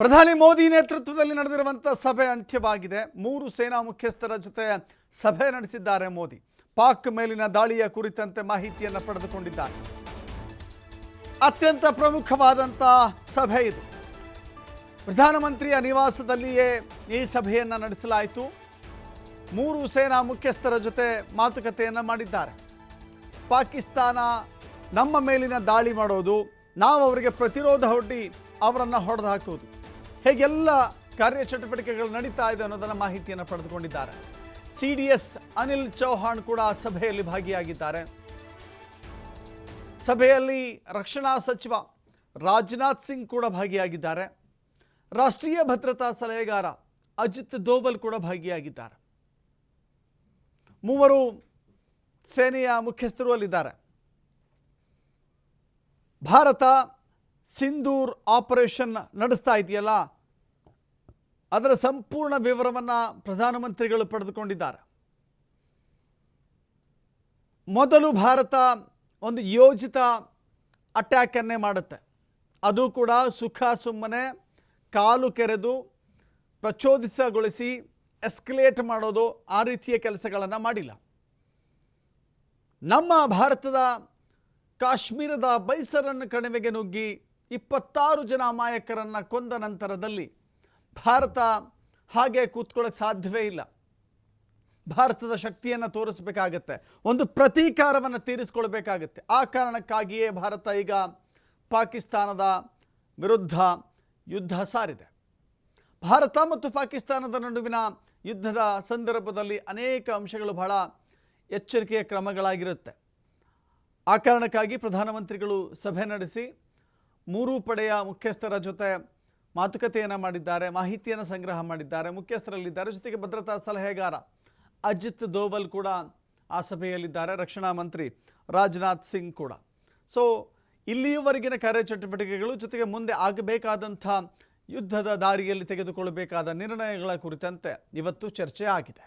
ಪ್ರಧಾನಿ ಮೋದಿ ನೇತೃತ್ವದಲ್ಲಿ ನಡೆದಿರುವಂತ ಸಭೆ ಅಂತ್ಯವಾಗಿದೆ. 3 ಸೇನಾ ಮುಖ್ಯಸ್ಥರ ಜೊತೆ ಸಭೆ ನಡೆಸಿದ್ದಾರೆ ಮೋದಿ. ಪಾಕ್ ಮೇಲಿನ ದಾಳಿಯ ಕುರಿತಂತೆ ಮಾಹಿತಿಯನ್ನು ಪಡೆದುಕೊಂಡಿದ್ದಾರೆ. ಅತ್ಯಂತ ಪ್ರಮುಖವಾದಂತ ಸಭೆ ಇದು. ಪ್ರಧಾನಮಂತ್ರಿಯ ನಿವಾಸದಲ್ಲಿಯೇ ಈ ಸಭೆಯನ್ನು ನಡೆಸಲಾಯಿತು. 3 ಸೇನಾ ಮುಖ್ಯಸ್ಥರ ಜೊತೆ ಮಾತುಕತೆಯನ್ನು ಮಾಡಿದ್ದಾರೆ. ಪಾಕಿಸ್ತಾನ ನಮ್ಮ ಮೇಲಿನ ದಾಳಿ ಮಾಡೋದು, ನಾವು ಅವರಿಗೆ ಪ್ರತಿರೋಧ ಒಡ್ಡಿ ಅವರನ್ನು ಹೊಡೆದು ಹಾಕೋದು, ಹೇಗೆಲ್ಲ ಕಾರ್ಯಚಟುವಟಿಕೆಗಳು ನಡೀತಾ ಇದೆ ಅನ್ನೋದನ್ನ ಮಾಹಿತಿಯನ್ನು ಪಡೆದುಕೊಂಡಿದ್ದಾರೆ. CDS ಅನಿಲ್ ಚೌಹಾಣ್ ಕೂಡ ಸಭೆಯಲ್ಲಿ ಭಾಗಿಯಾಗಿದ್ದಾರೆ. ಸಭೆಯಲ್ಲಿ ರಕ್ಷಣಾ ಸಚಿವ ರಾಜನಾಥ್ ಸಿಂಗ್ ಕೂಡ ಭಾಗಿಯಾಗಿದ್ದಾರೆ. ರಾಷ್ಟ್ರೀಯ ಭದ್ರತಾ ಸಲಹೆಗಾರ ಅಜಿತ್ ದೋವಲ್ ಕೂಡ ಭಾಗಿಯಾಗಿದ್ದಾರೆ. 3 ಸೇನೆಯ ಮುಖ್ಯಸ್ಥರು ಅಲ್ಲಿದ್ದಾರೆ. ಭಾರತ ಸಿಂಧೂರ್ ಆಪರೇಷನ್ ನಡೆಸ್ತಾ ಇದೆಯಲ್ಲ, ಅದರ ಸಂಪೂರ್ಣ ವಿವರವನ್ನು ಪ್ರಧಾನಮಂತ್ರಿಗಳು ಪಡೆದುಕೊಂಡಿದ್ದಾರೆ. ಮೊದಲು ಭಾರತ ಒಂದು ಯೋಜಿತ ಅಟ್ಯಾಕನ್ನೇ ಮಾಡುತ್ತೆ. ಅದು ಕೂಡ ಸುಖ ಸುಮ್ಮನೆ ಕಾಲು ಕೆರೆದು ಪ್ರಚೋದಿತಗೊಳಿಸಿ ಎಸ್ಕಲೇಟ್ ಮಾಡೋದು, ಆ ರೀತಿಯ ಕೆಲಸಗಳನ್ನು ಮಾಡಿಲ್ಲ. ನಮ್ಮ ಭಾರತದ ಕಾಶ್ಮೀರದ ಬೈಸರನ್ ಕಣಿವೆಗೆ ನುಗ್ಗಿ 26 ಜನ ಅಮಾಯಕರನ್ನು ಕೊಂದ ನಂತರದಲ್ಲಿ ಭಾರತ ಹಾಗೆ ಕೂತ್ಕೊಳ್ಳೋಕ್ಕೆ ಸಾಧ್ಯವೇ ಇಲ್ಲ. ಭಾರತದ ಶಕ್ತಿಯನ್ನು ತೋರಿಸಬೇಕಾಗತ್ತೆ, ಒಂದು ಪ್ರತೀಕಾರವನ್ನು ತೀರಿಸಿಕೊಳ್ಬೇಕಾಗತ್ತೆ. ಆ ಕಾರಣಕ್ಕಾಗಿಯೇ ಭಾರತ ಈಗ ಪಾಕಿಸ್ತಾನದ ವಿರುದ್ಧ ಯುದ್ಧ ಸಾರಿದೆ. ಭಾರತ ಮತ್ತು ಪಾಕಿಸ್ತಾನದ ನಡುವಿನ ಯುದ್ಧದ ಸಂದರ್ಭದಲ್ಲಿ ಅನೇಕ ಅಂಶಗಳು ಬಹಳ ಎಚ್ಚರಿಕೆಯ ಕ್ರಮಗಳಾಗಿರುತ್ತೆ. ಆ ಕಾರಣಕ್ಕಾಗಿ ಪ್ರಧಾನಮಂತ್ರಿಗಳು ಸಭೆ ನಡೆಸಿ 3 ಪಡೆಯ ಮುಖ್ಯಸ್ಥರ ಜೊತೆ ಮಾತುಕತೆಯನ್ನು ಮಾಡಿದ್ದಾರೆ, ಮಾಹಿತಿಯನ್ನು ಸಂಗ್ರಹ ಮಾಡಿದ್ದಾರೆ. ಮುಖ್ಯಸ್ಥರಲ್ಲಿದ್ದಾರೆ, ಜೊತೆಗೆ ಭದ್ರತಾ ಸಲಹೆಗಾರ ಅಜಿತ್ ದೋವಲ್ ಕೂಡ ಆ ಸಭೆಯಲ್ಲಿದ್ದಾರೆ, ರಕ್ಷಣಾ ಮಂತ್ರಿ ರಾಜನಾಥ್ ಸಿಂಗ್ ಕೂಡ. ಸೊ ಇಲ್ಲಿಯವರೆಗಿನ ಕಾರ್ಯಚಟುವಟಿಕೆಗಳು, ಜೊತೆಗೆ ಮುಂದೆ ಆಗಬೇಕಾದಂಥ ಯುದ್ಧದ ದಾರಿಯಲ್ಲಿ ತೆಗೆದುಕೊಳ್ಳಬೇಕಾದ ನಿರ್ಣಯಗಳ ಕುರಿತಂತೆ ಇವತ್ತು ಚರ್ಚೆ ಆಗಿದೆ.